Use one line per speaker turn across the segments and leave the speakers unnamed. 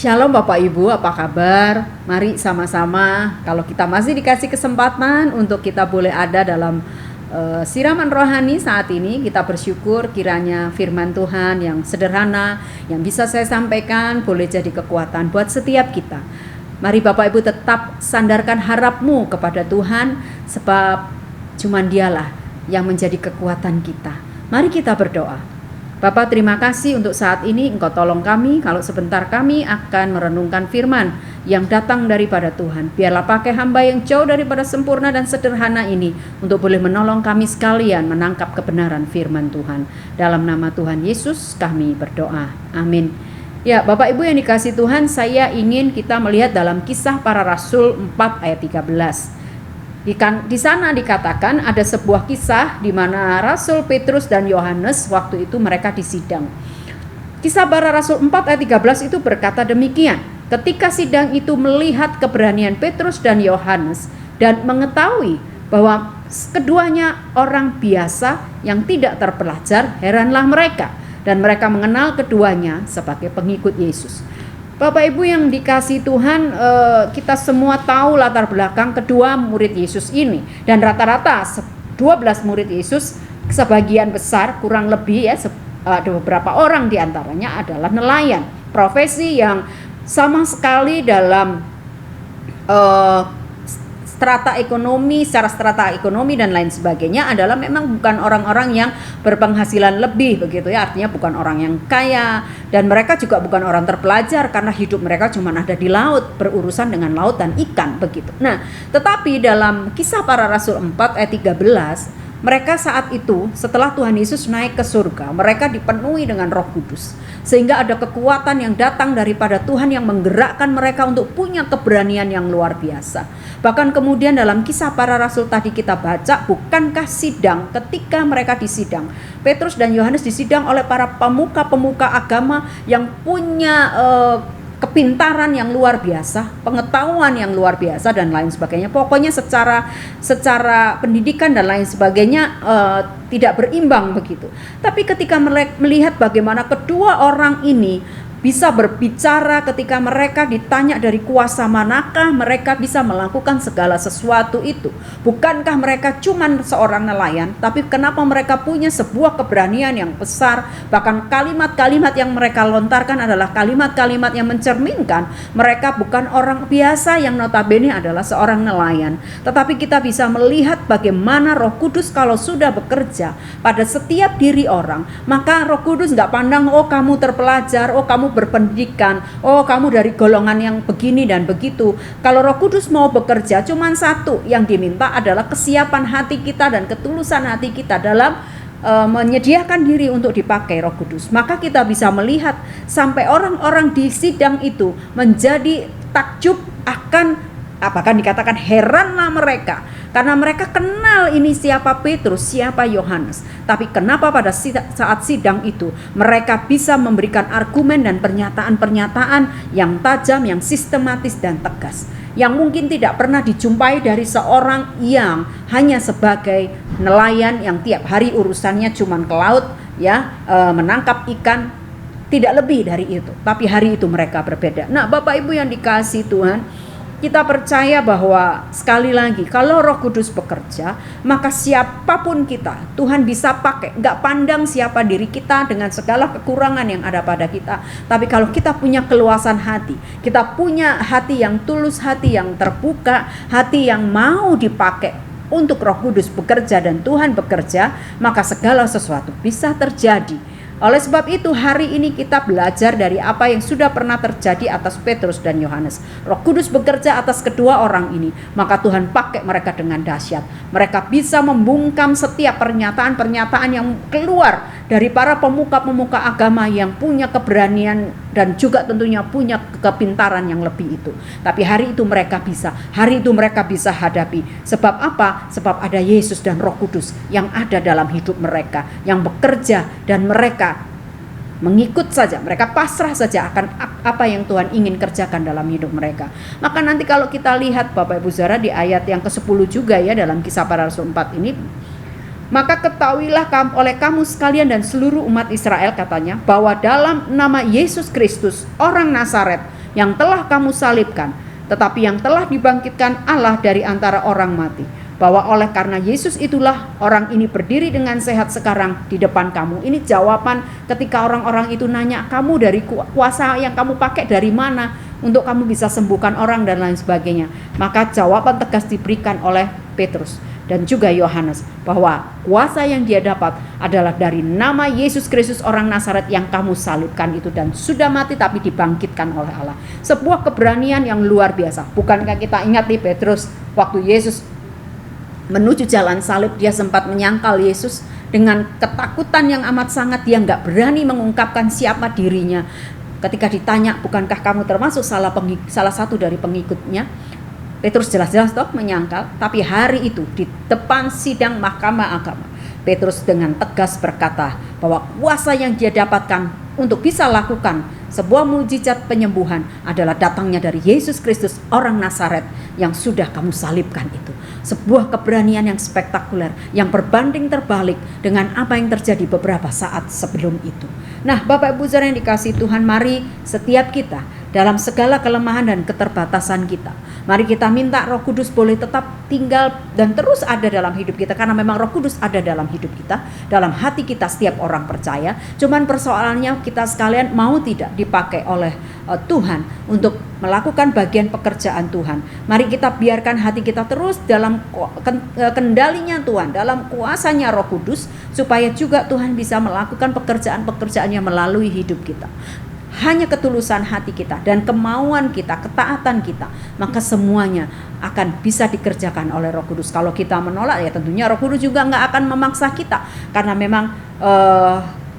Shalom Bapak Ibu, apa kabar? Mari sama-sama, kalau kita masih dikasih kesempatan untuk kita boleh ada dalam siraman rohani saat ini, kita bersyukur kiranya firman Tuhan yang sederhana, yang bisa saya sampaikan boleh jadi kekuatan buat setiap kita. Mari Bapak Ibu tetap sandarkan harapmu kepada Tuhan, sebab cuman Dialah yang menjadi kekuatan kita. Mari kita berdoa. Bapak, terima kasih untuk saat ini Engkau tolong kami, kalau sebentar kami akan merenungkan firman yang datang daripada Tuhan. Biarlah pakai hamba yang jauh daripada sempurna dan sederhana ini untuk boleh menolong kami sekalian menangkap kebenaran firman Tuhan. Dalam nama Tuhan Yesus kami berdoa. Amin. Ya, Bapak Ibu yang dikasihi Tuhan, saya ingin kita melihat dalam Kisah Para Rasul 4 ayat 13. Di sana dikatakan ada sebuah kisah di mana Rasul Petrus dan Yohanes waktu itu mereka disidang. Kisah Para Rasul 4 ayat 13 itu berkata demikian. Ketika sidang itu melihat keberanian Petrus dan Yohanes dan mengetahui bahwa keduanya orang biasa yang tidak terpelajar, heranlah mereka dan mereka mengenal keduanya sebagai pengikut Yesus. Bapak Ibu yang dikasihi Tuhan, kita semua tahu latar belakang kedua murid Yesus ini. Dan rata-rata 12 murid Yesus, sebagian besar kurang lebih ya, ada beberapa orang diantaranya adalah nelayan. Profesi yang sama sekali dalam secara strata ekonomi dan lain sebagainya adalah memang bukan orang-orang yang berpenghasilan lebih begitu ya, artinya bukan orang yang kaya, dan mereka juga bukan orang terpelajar karena hidup mereka cuma ada di laut, berurusan dengan laut dan ikan begitu. Nah, tetapi dalam Kisah Para Rasul 4 ayat 13, mereka saat itu setelah Tuhan Yesus naik ke surga, mereka dipenuhi dengan Roh Kudus. Sehingga ada kekuatan yang datang daripada Tuhan yang menggerakkan mereka untuk punya keberanian yang luar biasa. Bahkan kemudian dalam Kisah Para Rasul tadi kita baca, bukankah sidang, ketika mereka disidang, Petrus dan Yohanes disidang oleh para pemuka-pemuka agama yang punya kepintaran yang luar biasa, pengetahuan yang luar biasa dan lain sebagainya. Pokoknya secara pendidikan dan lain sebagainya tidak berimbang begitu. Tapi ketika melihat bagaimana kedua orang ini bisa berbicara ketika mereka ditanya dari kuasa manakah mereka bisa melakukan segala sesuatu itu. Bukankah mereka cuma seorang nelayan, tapi kenapa mereka punya sebuah keberanian yang besar. Bahkan kalimat-kalimat yang mereka lontarkan adalah kalimat-kalimat yang mencerminkan mereka bukan orang biasa yang notabene adalah seorang nelayan. Tetapi kita bisa melihat bagaimana Roh Kudus kalau sudah bekerja pada setiap diri orang, maka Roh Kudus gak pandang, oh kamu terpelajar, oh kamu berpendidikan, oh kamu dari golongan yang begini dan begitu. Kalau Roh Kudus mau bekerja, cuman satu yang diminta adalah kesiapan hati kita dan ketulusan hati kita dalam menyediakan diri untuk dipakai Roh Kudus. Maka kita bisa melihat sampai orang-orang di sidang itu menjadi takjub akan, bahkan dikatakan heranlah mereka, karena mereka kenal ini siapa Petrus, siapa Yohanes. Tapi kenapa pada saat sidang itu mereka bisa memberikan argumen dan pernyataan-pernyataan yang tajam, yang sistematis dan tegas, yang mungkin tidak pernah dijumpai dari seorang yang hanya sebagai nelayan yang tiap hari urusannya cuman ke laut ya, menangkap ikan, tidak lebih dari itu. Tapi hari itu mereka berbeda. Nah, Bapak Ibu yang dikasihi Tuhan, kita percaya bahwa sekali lagi kalau Roh Kudus bekerja, maka siapapun kita Tuhan bisa pakai. Gak pandang siapa diri kita dengan segala kekurangan yang ada pada kita. Tapi kalau kita punya keluasan hati, kita punya hati yang tulus, hati yang terbuka, hati yang mau dipakai untuk Roh Kudus bekerja dan Tuhan bekerja, maka segala sesuatu bisa terjadi. Oleh sebab itu hari ini kita belajar dari apa yang sudah pernah terjadi atas Petrus dan Yohanes. Roh Kudus bekerja atas kedua orang ini, maka Tuhan pakai mereka dengan dahsyat. Mereka bisa membungkam setiap pernyataan-pernyataan yang keluar dari para pemuka-pemuka agama yang punya keberanian dan juga tentunya punya kepintaran yang lebih itu. Tapi hari itu mereka bisa hadapi. Sebab apa? Sebab ada Yesus dan Roh Kudus yang ada dalam hidup mereka, yang bekerja, dan mereka mengikut saja, mereka pasrah saja akan apa yang Tuhan ingin kerjakan dalam hidup mereka. Maka nanti kalau kita lihat Bapak Ibu Saudara di ayat yang ke-10 juga ya dalam Kisah Para Rasul 4 ini, maka ketahuilah oleh kamu sekalian dan seluruh umat Israel, katanya, bahwa dalam nama Yesus Kristus orang Nazaret yang telah kamu salibkan, tetapi yang telah dibangkitkan Allah dari antara orang mati. Bahwa oleh karena Yesus itulah orang ini berdiri dengan sehat sekarang di depan kamu. Ini jawaban ketika orang-orang itu nanya, kamu dari kuasa yang kamu pakai dari mana untuk kamu bisa sembuhkan orang dan lain sebagainya. Maka jawaban tegas diberikan oleh Petrus dan juga Yohanes bahwa kuasa yang dia dapat adalah dari nama Yesus Kristus orang Nazaret yang kamu salibkan itu dan sudah mati tapi dibangkitkan oleh Allah. Sebuah keberanian yang luar biasa. Bukankah kita ingat nih Petrus waktu Yesus menuju jalan salib, dia sempat menyangkal Yesus dengan ketakutan yang amat sangat. Dia nggak berani mengungkapkan siapa dirinya. Ketika ditanya, bukankah kamu termasuk salah satu dari pengikutnya? Petrus jelas-jelas toh menyangkal. Tapi hari itu di depan sidang mahkamah agama, Petrus dengan tegas berkata bahwa kuasa yang dia dapatkan untuk bisa lakukan sebuah mukjizat penyembuhan adalah datangnya dari Yesus Kristus orang Nazaret yang sudah kamu salibkan itu. Sebuah keberanian yang spektakuler yang berbanding terbalik dengan apa yang terjadi beberapa saat sebelum itu. Nah, Bapak Ibu saudara yang dikasihi Tuhan, mari setiap kita dalam segala kelemahan dan keterbatasan kita, mari kita minta Roh Kudus boleh tetap tinggal dan terus ada dalam hidup kita, karena memang Roh Kudus ada dalam hidup kita, dalam hati kita setiap orang percaya. Cuman persoalannya kita sekalian mau tidak dipakai oleh Tuhan untuk melakukan bagian pekerjaan Tuhan. Mari kita biarkan hati kita terus dalam kendalinya Tuhan, dalam kuasanya Roh Kudus, supaya juga Tuhan bisa melakukan pekerjaan-pekerjaannya melalui hidup kita. Hanya ketulusan hati kita dan kemauan kita, ketaatan kita, maka semuanya akan bisa dikerjakan oleh Roh Kudus. Kalau kita menolak, ya tentunya Roh Kudus juga nggak akan memaksa kita, karena memang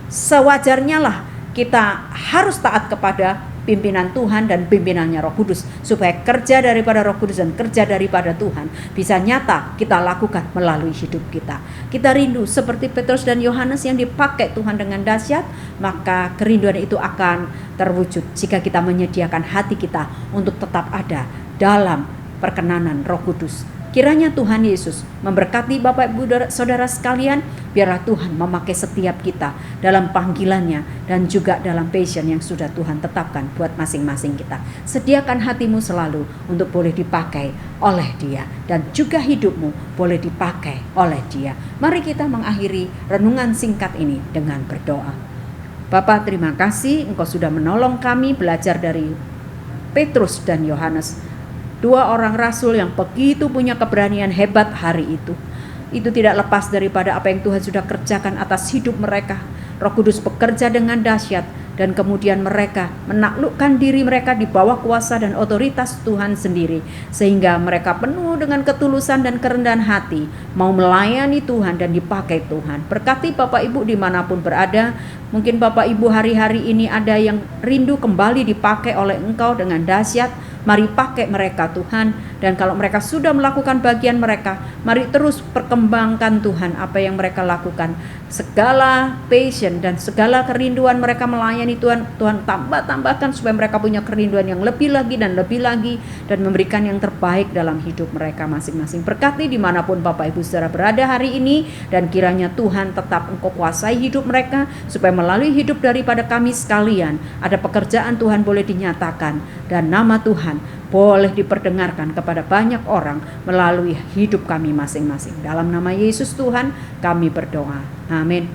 sewajarnya lah kita harus taat kepada pimpinan Tuhan dan pimpinannya Roh Kudus, supaya kerja daripada Roh Kudus dan kerja daripada Tuhan bisa nyata kita lakukan melalui hidup kita. Kita rindu seperti Petrus dan Yohanes yang dipakai Tuhan dengan dahsyat, maka kerinduan itu akan terwujud jika kita menyediakan hati kita untuk tetap ada dalam perkenanan Roh Kudus. Kiranya Tuhan Yesus memberkati Bapak Ibu Saudara sekalian. Biarlah Tuhan memakai setiap kita dalam panggilannya dan juga dalam passion yang sudah Tuhan tetapkan buat masing-masing kita. Sediakan hatimu selalu untuk boleh dipakai oleh Dia, dan juga hidupmu boleh dipakai oleh Dia. Mari kita mengakhiri renungan singkat ini dengan berdoa. Bapa, terima kasih Engkau sudah menolong kami belajar dari Petrus dan Yohanes, dua orang rasul yang begitu punya keberanian hebat hari itu. Itu tidak lepas daripada apa yang Tuhan sudah kerjakan atas hidup mereka. Roh Kudus bekerja dengan dahsyat, dan kemudian mereka menaklukkan diri mereka di bawah kuasa dan otoritas Tuhan sendiri, sehingga mereka penuh dengan ketulusan dan kerendahan hati, mau melayani Tuhan dan dipakai Tuhan. Berkati Bapak Ibu dimanapun berada. Mungkin Bapak Ibu hari-hari ini ada yang rindu kembali dipakai oleh Engkau dengan dahsyat. Mari pakai mereka Tuhan, dan kalau mereka sudah melakukan bagian mereka, mari terus perkembangkan Tuhan apa yang mereka lakukan. Segala passion dan segala kerinduan mereka melayani Tuhan, Tuhan tambahkan supaya mereka punya kerinduan yang lebih lagi dan lebih lagi, dan memberikan yang terbaik dalam hidup mereka masing-masing. Berkati dimanapun Bapak Ibu Saudara berada hari ini, dan kiranya Tuhan tetap Engkau kuasai hidup mereka, supaya melalui hidup daripada kami sekalian ada pekerjaan Tuhan boleh dinyatakan, dan nama Tuhan boleh diperdengarkan kepada banyak orang melalui hidup kami masing-masing. Dalam nama Yesus Tuhan kami berdoa. Amin.